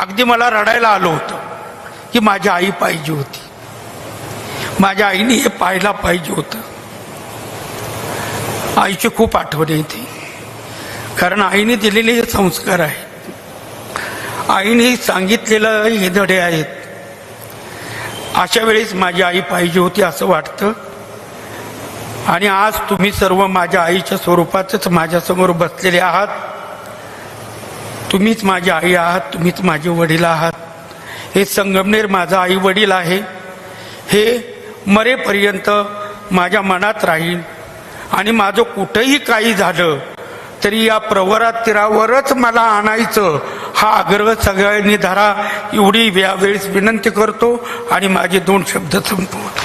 अगदी मला रडायला आलं होतं की माझी आई पाहिजे होती, माझ्या आईने हे पाहायला पाहिजे होतं. आईची खूप आठवण येते, कारण आईने दिलेले हे संस्कार आहेत, आईने सांगितलेलं हे धडे आहेत. अशा वेळेस माझी आई पाहिजे होती असं वाटतं. आणि आज तुम्ही सर्व माझ्या आईच्या स्वरूपातच माझ्यासमोर बसलेले आहात. तुम्हीच माझी आई आहात, तुम्हीच माझे वडील आहात. हे संगमनेर माझं आई वडील आहे, हे मरेपर्यंत माझ्या मनात राहील. आणि माझं कुठंही काही झालं तरी या प्रवरा तीरावरच मला आणायचं हा आग्रह सगळ्यांनी धरा, एवढी यावेळेस विनंती करतो आणि माझे 2 शब्द संपवतो.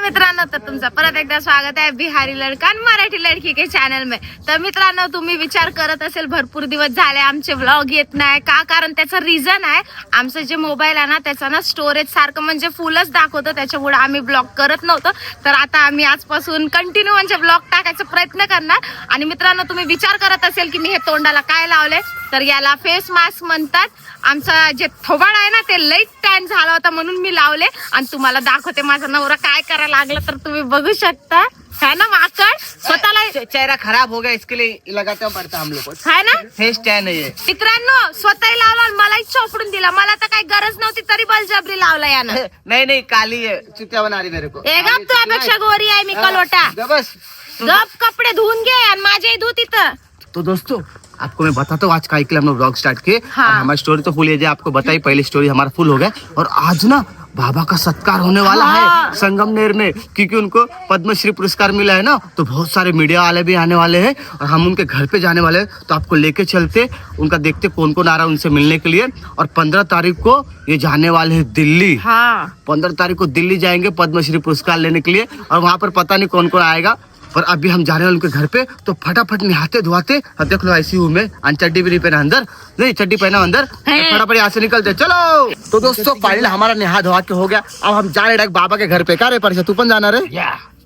मित्रांनो, तर तुमचं परत एकदा स्वागत आहे बिहारी लड़का मराठी लड़की के चॅनल में. तर मित्रांनो, तुम्ही विचार करत असेल भरपूर दिवस झाले आमचे व्लॉग येत नाही का, कारण त्याचं रिझन आहे आमचं जे मोबाईल आहे ना त्याचा ना स्टोरेज सारखं म्हणजे फुलच दाखवतं, त्याच्यामुळे आम्ही ब्लॉग करत नव्हतो. तर आता आम्ही आजपासून कंटिन्यू म्हणजे ब्लॉग टाकायचा प्रयत्न करणार. आणि मित्रांनो, तुम्ही विचार करत असेल की मी हे तोंडाला काय लावले, तर याला फेस मास्क म्हणतात. आमचा जे थोबाड आहे ना ते लई टॅन झाला होता म्हणून मी लावले. आणि तुम्हाला दाखवते माझा नवरा काय करायला लागला, तर तुम्ही बघू शकता. है ना माकड, स्वतःला चेहरा खराब हो गया इसके लिए लगाता पड़ता हम लोग को, है ना. फेस टैन है ये. मित्रांनो, स्वतःही लावला, मलाही चोपडून दिला. मला तर काही गरज नव्हती तरी बलजबरी लावला यानं. नहीं काली है, चुत्या बना रही मेरे को. गप, तुझ्यापेक्षा गोरी आहे मी कलोटा. बस गप, कपडे धुवून घे आणि माझेही धु तिथं. तो दोस्तों, आपको मैं बताता हूँ आज का हम लोग ब्लॉग स्टार्ट किए. हाँ. हमारी स्टोरी तो फुल है, आपको बताई पहली स्टोरी हमारा फुल हो गया. और आज ना बाबा का सत्कार होने वाला हाँ. है संगमनेर में, क्योंकि उनको पद्मश्री पुरस्कार मिला है ना. तो बहुत सारे मीडिया वाले भी आने वाले हैं और हम उनके घर पे जाने वाले हैं. तो आपको लेके चलते, उनका देखते कौन कौन आ रहा है उनसे मिलने के लिए. और 15 तारीख को ये जाने वाले हैं दिल्ली. हाँ. 15 तारीख को दिल्ली जाएंगे पद्मश्री पुरस्कार लेने के लिए. और वहाँ पर पता नहीं कौन कौन आएगा, पर अभी हम जा रहे हैं उनके घर पे. तो फटाफट नहाते धोते, अब देख लो ICU में, और चड्डी भी नहीं पहना अंदर, नहीं चड्डी पहना अंदर, फटाफट यहाँ से निकलते. चलो तो दोस्तों, फाइनल हमारा नहा धोवा के हो गया. अब हम जा रहे हैं बाबा के घर पे. क्या रे परिचय, तू पण जाना रे?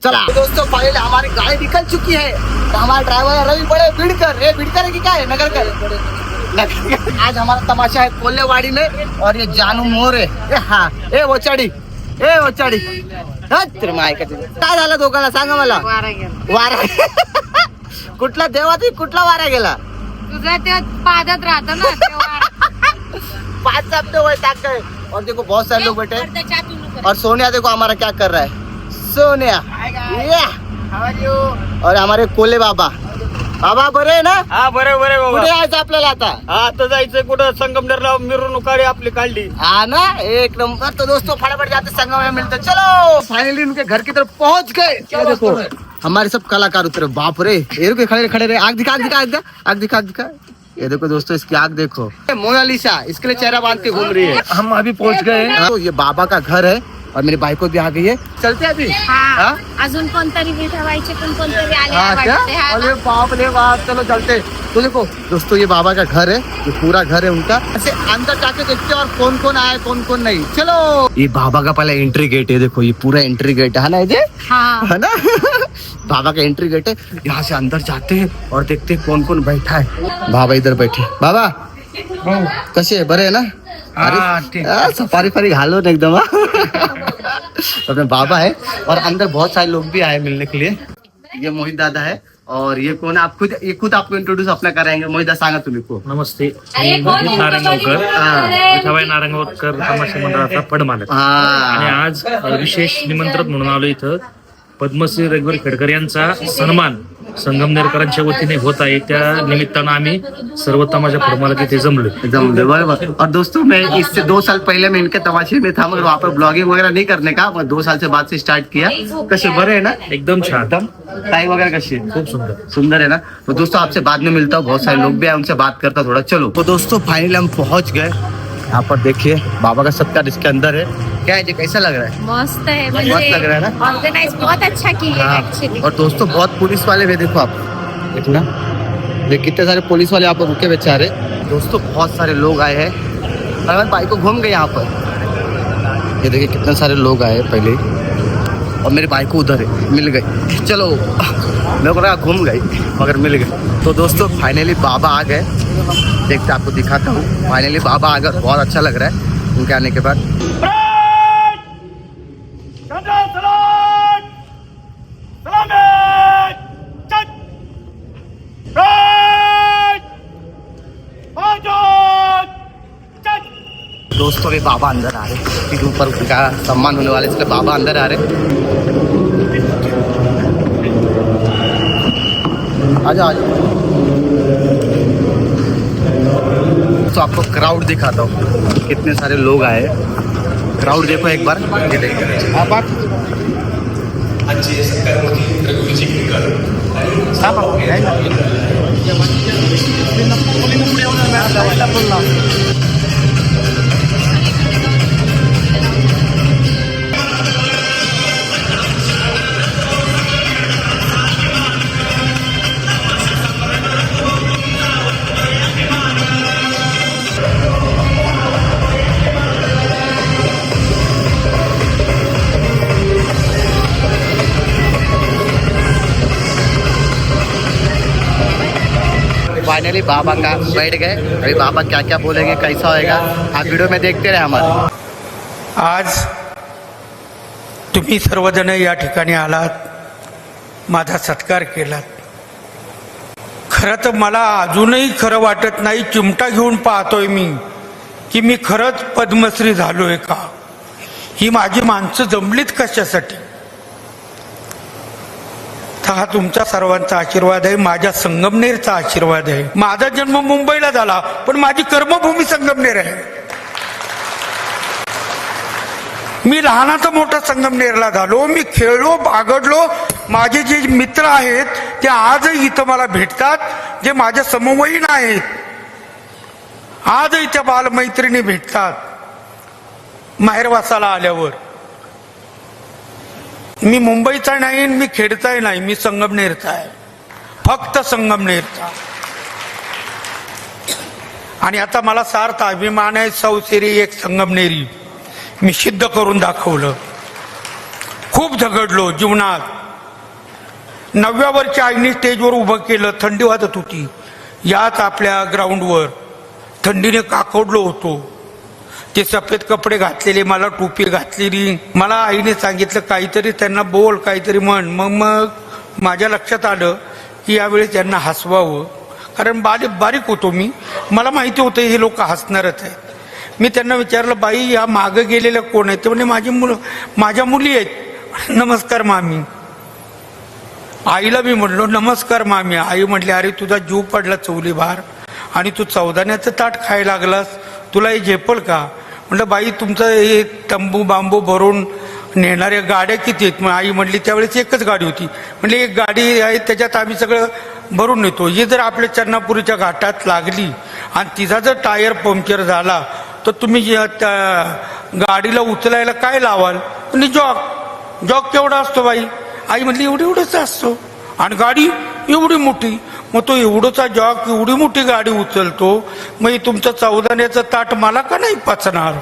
चला तो दोस्तों, फाइनल हमारी गाड़ी निकल चुकी है. तो हमारा ड्राइवर रवि बड़े बिड़कर है कि क्या है, नगर कर. आज हमारा तमाशा है कोल्हेवाड़ी में. और ये जानू मोर है. हाँ, ए वो चढ़ी काय झालं दोघांना सांगा मला. वारा कुठला देवाती, कुठला वारा गेला? तुझा ते पादत राहत ना 5 हफ्ते हुए टाक गए. और देखो बहुत सारे लोग बैठे हैं. और सोनिया देखो हमारा क्या कर रहा है. सोनिया और हमारे कोले बाबा बरे आहे ना. हा, बरे कुठे यायचं आपल्याला आता? आता जायचं कुठं, संगमनेरला मिरवणूक आपली काढली. हाँ ना, एक नंबर. तो दोस्तों फटाफट जाते संगम में मिलते. चलो फाइनली उनके घर की तरफ पहुंच गए. क्या देखो हमारे सब कलाकार उतरे. बाप रे, ये रुके खड़े रहे. आग दिखा. ये देखो दोस्तों, इसकी आग देखो. मोनालिसा इसके लिए चेहरा बांध के घूम रही है. हम अभी पहुंच गए. तो ये बाबा का घर है और मेरी बाइक भी आ गई है. चलते हैं अभी. हा. अजून कोणतरी ठेवायचे, पण कोणतरी आले हाँ क्या? वाटते. हा अरे ना? बाप रे बाप, चलो चलते. तो देखो दोस्तों, ये बाबा का घर है, ये पूरा घर है उनका. ऐसे अंदर जाके देखते हैं और कौन कौन आया कौन कौन नहीं. चलो, ये बाबा का पहला एंट्री गेट है. देखो ये पूरा एंट्री गेट है ना, ये हाँ. है ना. बाबा का एंट्री गेट है. यहाँ से अंदर जाते हैं और देखते हैं कौन कौन बैठा है. बाबा इधर बैठे. बाबा कसे आहे, बरे आहे ना? अरे सफारी फारी घालो ना एकदम. अपने बाबा है. और अंदर बहुत सारे लोग भी आए मिलने के लिए. ये मोहित दादा है. और ये कौन है, आप खुद आपको इंट्रोड्यूस अपना कराएंगे. मोहित दादा सांगा तुम्ही को. नमस्ते, मी मोहित नारंगावकर, विठाबाई नारंगावकर तमाशा मंडळाचा फडमालक. आणि आज विशेष निमंत्रण म्हणून आलो इथं. पद्मश्री रघुवीर खेडकर यांचा सन्मान संगमनेरकरांच्या वतीने होत आहे. त्या निमित्तानं आम्ही सर्व तमाशा फडमालक इथे जमले बराबर. और दोस्तों, मैं इससे 2 साल पहले मैं इनके तमाशे में था, मगर वहाँ पर ब्लॉगिंग वगैरह नहीं करने का. मैं 2 साल से बाद से स्टार्ट किया. कसे बरे है ना? एकदम छान, एकदम. ताई वगैरह कशी है? खूप सुंदर है ना. तो दोस्तों, आपसे बाद में मिलता हूँ. बहुत सारे लोग भी आए, उनसे बात करता थोड़ा. चलो तो दोस्तों, फाइनली हम पहुंच गए. यहाँ पर देखिए बाबा का सत्कार इसके अंदर है. क्या है जी, कैसा लग रहा है? मस्त है, मस्त लग रहा है ना. ऑर्गेनाइज बहुत अच्छा किया है एक्चुअली. और दोस्तों, बहुत पुलिस वाले भी देखो आप, देखना ये कितने सारे पुलिस वाले यहाँ पर रुके बेचारे. दोस्तों, बहुत सारे लोग आए हैं. और मैं बाइक को घूम गए यहाँ पर. ये देखिए कितने सारे लोग आए पहले. और मेरी बाइक को उधर है, मिल गई. चलो, मेरे को लगा घूम गई मगर मिल गई. तो दोस्तों, फाइनली बाबा आ गए देखते आपको दिखाता हूँ। फाइनली बाबा आ गए, बहुत अच्छा लग रहा है उनके आने के बाद। दोस्तों भी बाबा अंदर आ रहे, फिर ऊपर उनका सम्मान होने वाले, इसलिए बाबा अंदर आ रहे। आजा आजा। तो आपको क्राउड दिखाता हूँ, कितने सारे लोग आए। क्राउड देखो एक बार, ये देखो। फाइनली बाबा का बैठ गए। अभी बाबा क्या क्या बोलेंगे, कैसा होएगा, आप वीडियो में देखते रहे हमारे। आज तुम्ही सर्वजण या ठिकाणी आलात, माझा सत्कार केलात। खरं तर मला अजूनही खरं वाटत नाही, चिमटा घेऊन पाहतोय मी की मी खरंच पद्मश्री झालोय का। ही माझी माणसं जमलीत कशासाठी। हा तुमचा सर्वांचा आशीर्वाद आहे, माझ्या संगमनेरचा आशीर्वाद आहे। माझा जन्म मुंबईला झाला, पण माझी कर्मभूमी संगमनेर आहे। मी लहानाचा मोठा संगमनेरला झालो, मी खेळलो, बागडलो। माझे जे मित्र आहेत ते आजही इथं मला भेटतात, जे माझ्या समवयीन आहेत आजही त्या बालमैत्रिणी भेटतात माहेरवासाला आल्यावर। मी मुंबईचा नाही, मी खेडचाही नाही, मी संगमनेरचा आहे, फक्त संगमनेरचा। आणि आता मला सार्थ अभिमान आहे, सौसिरी एक संगमनेरी मी सिद्ध करून दाखवलं। खूप झगडलो जीवनात। 9व्या वर्षी आईने स्टेजवर उभं केलं, थंडी वाजत होती, याच आपल्या ग्राउंडवर थंडीने काकवडलो होतो। ते सफेद कपडे घातलेले, मला टोपी घातलेली। मला आईने सांगितलं काहीतरी त्यांना बोल, काहीतरी म्हण। मग माझ्या लक्षात आलं की यावेळी त्यांना हसवावं, कारण बारीक होतो मी, मला माहिती होतं हे लोक हसणारच आहेत। मी त्यांना विचारलं, बाई या मागं गेलेल्या कोण आहेत? ते म्हणजे माझ्या मुली आहेत। नमस्कार मामी। आईला मी म्हणलो नमस्कार मामी। आई म्हटली, अरे तुझा जीव पडला चौली भार आणि तू चौदाण्याचं ताट खायला लागलास, तुला हे झेपल का? म्हटलं बाई तुमचं हे तंबू बांबू भरून नेणाऱ्या गाड्या किती आहेत? मग आई म्हटली त्यावेळेस एकच गाडी होती। म्हणजे एक गाडी आहे, त्याच्यात आम्ही सगळं भरून नेतो। ही जर आपल्या चन्नापुरीच्या घाटात लागली आणि तिचा जर टायर पंक्चर झाला तर तुम्ही त्या गाडीला उचलायला काय लावाल? म्हणजे जॉक केवढा असतो बाई? आई म्हटली एवढंच असतो। आणि गाडी एवढी मोठी, मग तो एवढंचा जॉक एवढी मोठी गाडी उचलतो, मग तुमचं चौदाण्याचं ताट मला का नाही पचणार?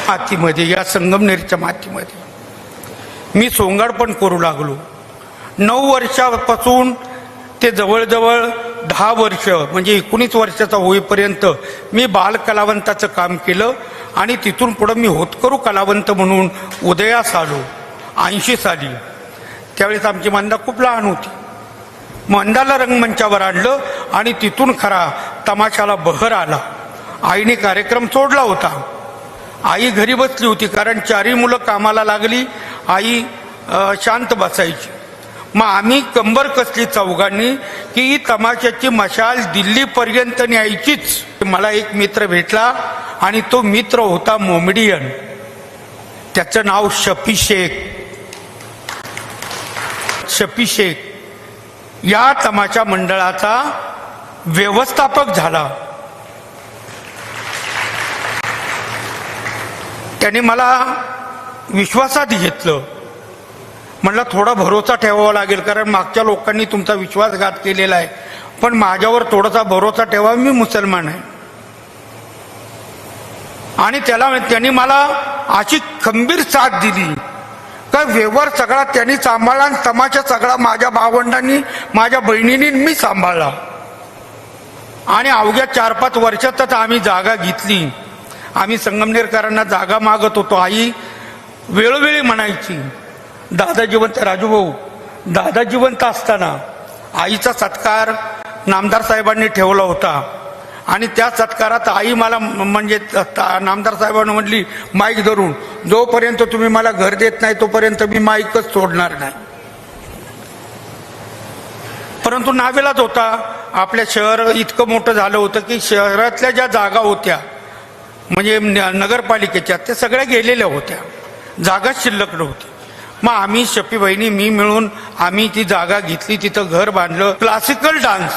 मातीमध्ये, या संगमनेरच्या मातीमध्ये मी सोंगाड पण करू लागलो। 9 वर्षापासून ते जवळजवळ 10 वर्ष म्हणजे 19 वर्षाचा होईपर्यंत मी बाल कलावंताचं काम केलं। आणि तिथून पुढं मी होतकरू कलावंत म्हणून उदयास आलो 80 साली। त्यावेळेस आमची मंदा खूप लहान होती। मंदाला रंगमंचावर आणलं आणि तिथून खरा तमाशाला बहर आला। आईने कार्यक्रम सोडला होता, आई घरी बसली होती, कारण 4ही मुलं कामाला लागली। आई शांत बसायची। मग आम्ही कंबर कसली चौघांनी की ही तमाशाची मशाल दिल्लीपर्यंत न्यायचीच। मला एक मित्र भेटला आणि तो मित्र होता मोमेडियन, त्याचं नाव शफी शेख। शफी शेख या तमाशा मंडळाचा व्यवस्थापक झाला। त्याने मला विश्वासात घेतलं। म्हणलं थोडा भरोसा ठेवावा लागेल, कारण मागच्या लोकांनी तुमचा विश्वासघात केलेला आहे, पण माझ्यावर थोडासा भरोसा ठेवा, मी मुसलमान आहे। आणि त्याने मला अशी खंबीर साथ दिली का व्यवहार सगळा त्यांनी सांभाळला आणि तमाशा सगळा माझ्या भावंडांनी, माझ्या बहिणींनी मी सांभाळला। आणि अवघ्या 4-5 वर्षातच आम्ही जागा घेतली. आम्ही संगमनेरकरांना जागा मागत होतो. आई वेळोवेळी म्हणायची, दादा जिवंत, राजूभाऊ दादा जिवंत असताना आईचा सत्कार नामदार साहेबांनी ठेवला होता आणि त्या सत्कारात आई मला म्हणजे नामदार साहेबांनी म्हटली माईक धरून, जोपर्यंत तुम्ही मला घर देत नाही तोपर्यंत मी माईकच सोडणार नाही. परंतु नावेलाच होता. आपल्या शहर इतकं मोठं झालं होतं की शहरातल्या ज्या जागा होत्या म्हणजे नगरपालिकेच्या त्या सगळ्या गेलेल्या होत्या, जागाच शिल्लक नव्हती. मग आम्ही शपी बहिणी मी मिळून आम्ही ती जागा घेतली, तिथं घर बांधलं. क्लासिकल डान्स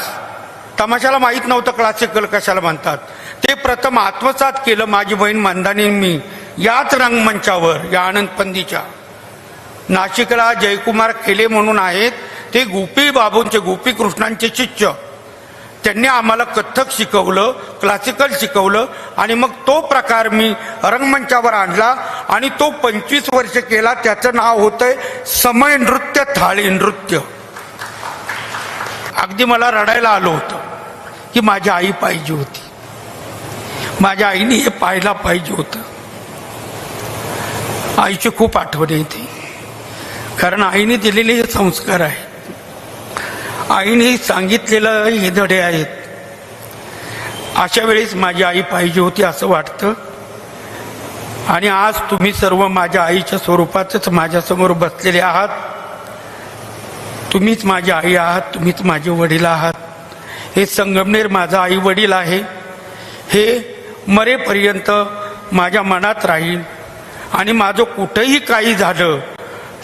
तमाशाला माहीत नव्हतं क्लासिकल कशाला म्हणतात, ते प्रथम आत्मसात केलं माझी बहीण मंदानी मी याच रंगमंचावर, या आनंदपंदीच्या. नाशिकला जयकुमार खेले म्हणून आहेत, ते गोपी बाबूंचे गोपी कृष्णांचे शिष्य. त्यांनी आम्हाला कथ्थक शिकवलं, क्लासिकल शिकवलं आणि मग तो प्रकार मी रंगमंचावर आणला आणि तो 25 वर्ष केला. त्याचं नाव होतंय समय नृत्य, थाळी नृत्य. अगदी मला रडायला आलं होतं की माझी आई पाहिजे होती, माझ्या आईने हे पाहायला पाहिजे होतं. आईची खूप आठवण येते, कारण आईने दिलेले हे संस्कार आहेत, आईने सांगितलेलं हे धडे आहेत. अशा वेळेस माझी आई पाहिजे होती असं वाटतं. आणि आज तुम्ही सर्व माझ्या आईच्या स्वरूपातच माझ्यासमोर बसलेले आहात. तुम्हीच माझी आई आहात, तुम्हीच माझे वडील आहात. हे संगमनेर माझा आई वडील आहे, हे मरेपर्यंत माझ्या मनात राहील. आणि माझं कुठंही काही झालं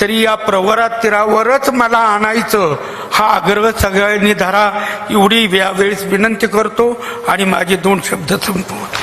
तरी या प्रवरा तीरावरच मला आणायचं हा आग्रह सगळ्यांनी धरा, एवढी यावेळेस विनंती करतो आणि माझे 2 शब्द संपवतो.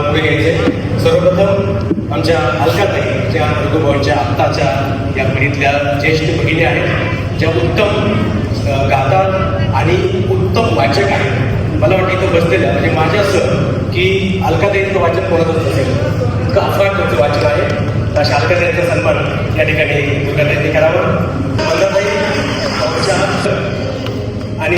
पुढे घ्यायचे. सर्वप्रथम आमच्या अलकाताई ज्या मृदुभाऊंच्या आत्ताच्या या पिढीतल्या ज्येष्ठ भगिनी आहेत, ज्या उत्तम गातात आणि उत्तम वाचक आहेत. मला वाटतं इथं बसलेल्या म्हणजे माझ्यासह की अलकाताईंचं वाचन कोणाचंच नसेल, इतकं अफाट त्यांचं वाचन आहे. अशा अलकाताईंचा सन्मान या ठिकाणी दुर्गाताईंनी करावा. अलकाताई आणि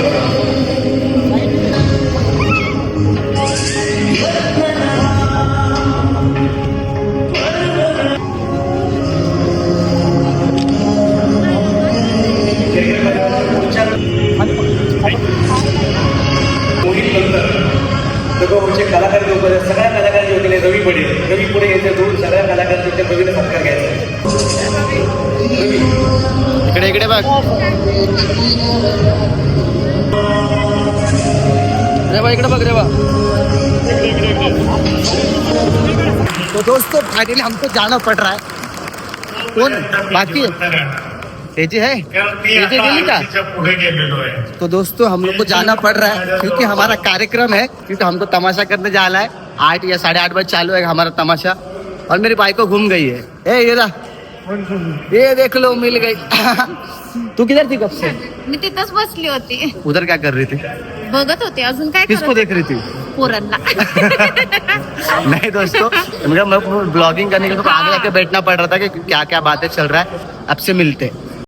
कलाकार लोक सगळ्या कलाकारांचे होते. रवी पडेल, रवी पुढे यायचे, दोन सगळ्या कलाकारांचे रवीने सत्कार घ्यायचा. इकडे इकडे बघ रेवा, इकडे बघ रेवा. तो दोस्तों फाइनली हमको जाना पड़ रहा है. कौन बाकी ये जी है, ये जी गेली का. तो दोस्तों हम लोग को जाना पड़ रहा है क्योंकि हमारा कार्यक्रम है, क्योंकि हमको तमाशा करने जाना है. 8 या 8:30 बजे चालू है हमारा तमाशा. और मेरी बाइक को घूम गई है. ये रहा, ये देख लो मिल गई. तू किधर थी कब से? मी तिथंच बसली होती, उधर क्या कर रही थी? बघत होते. अजून काय किसको करत देख रही थी? पोरांना. नहीं दोस्तों, ब्लॉगिंग करने के लिए तो आगे जाके बैठना पड़ रहा था कि क्या क्या बातें चल रहा है. अब से मिलते हैं.